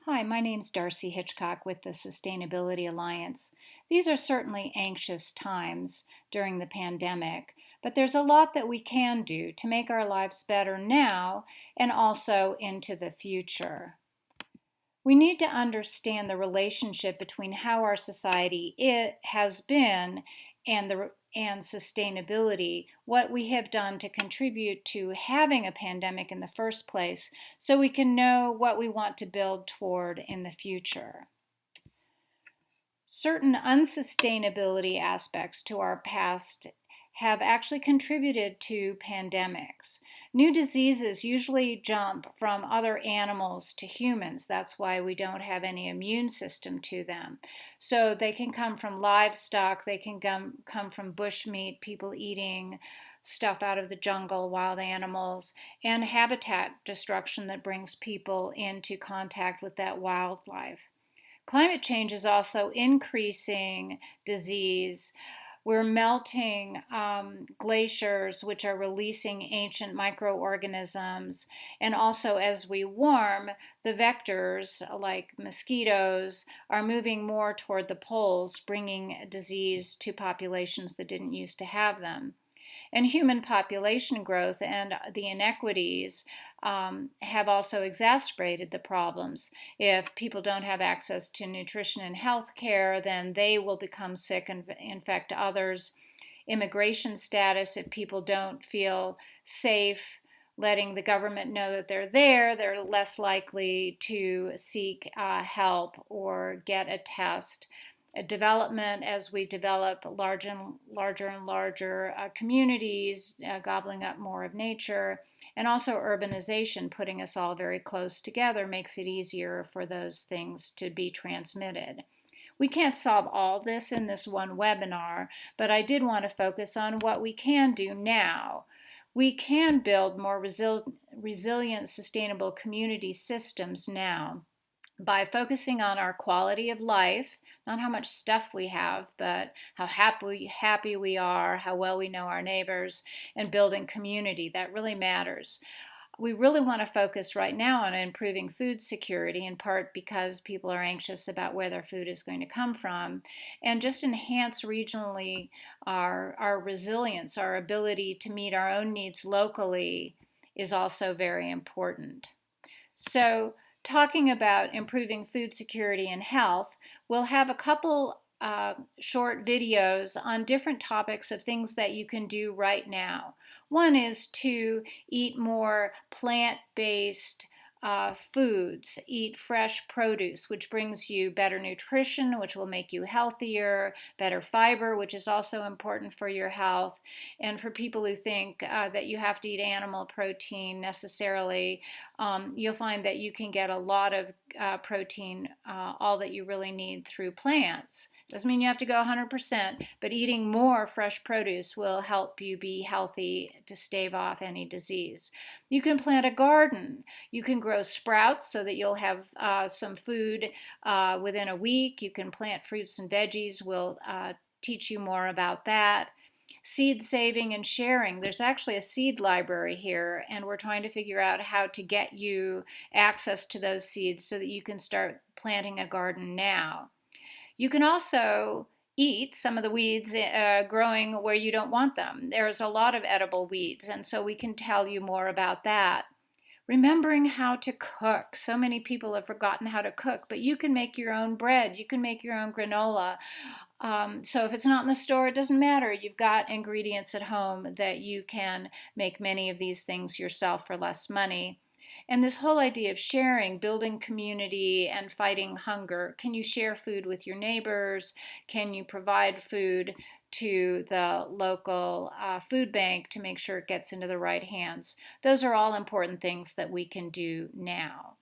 Hi, my name's Darcy Hitchcock with the Sustainability Alliance. These are certainly anxious times during the pandemic, but there's a lot that we can do to make our lives better now and also into the future. We need to understand the relationship between how our society has been and sustainability, what we have done to contribute to having a pandemic in the first place, so we can know what we want to build toward in the future. Certain unsustainability aspects to our past have actually contributed to pandemics. New diseases usually jump from other animals to humans. That's why we don't have any immune system to them. So they can come from livestock, they can come from bushmeat, people eating stuff out of the jungle, wild animals, and habitat destruction that brings people into contact with that wildlife. Climate change is also increasing disease. We're melting glaciers, which are releasing ancient microorganisms. And also, as we warm, the vectors, like mosquitoes, are moving more toward the poles, bringing disease to populations that didn't used to have them. And human population growth and the inequities have also exacerbated the problems. If people don't have access to nutrition and health care, then they will become sick and infect others. Immigration status, if people don't feel safe letting the government know that they're there, they're less likely to seek help or get a test. Development, as we develop larger and larger communities, gobbling up more of nature, and also urbanization, putting us all very close together, makes it easier for those things to be transmitted. We can't solve all this in this one webinar, but I did want to focus on what we can do now. We can build more resilient, sustainable community systems now by focusing on our quality of life, not how much stuff we have, but how happy we are, how well we know our neighbors, and building community. That really matters. We really want to focus right now on improving food security, in part because people are anxious about where their food is going to come from, and just enhance regionally our resilience, our ability to meet our own needs locally is also very important. So, talking about improving food security and health, we'll have a couple short videos on different topics of things that you can do right now. One is to eat more plant-based foods, eat fresh produce, which brings you better nutrition, which will make you healthier, better fiber, which is also important for your health. And for people who think that you have to eat animal protein necessarily, you'll find that you can get a lot of protein, all that you really need, through plants. Doesn't mean you have to go 100%, but eating more fresh produce will help you be healthy to stave off any disease. You can plant a garden. You can grow sprouts so that you'll have some food within a week. You can plant fruits and veggies. We'll teach you more about that. Seed saving and sharing. There's actually a seed library here, and we're trying to figure out how to get you access to those seeds so that you can start planting a garden now. You can also eat some of the weeds growing where you don't want them. There's a lot of edible weeds, and so we can tell you more about that. Remembering how to cook. So many people have forgotten how to cook, but you can make your own bread. You can make your own granola. So if it's not in the store, it doesn't matter. You've got ingredients at home that you can make many of these things yourself for less money. And this whole idea of sharing, building community, and fighting hunger. Can you share food with your neighbors? Can you provide food to the local food bank to make sure it gets into the right hands? Those are all important things that we can do now.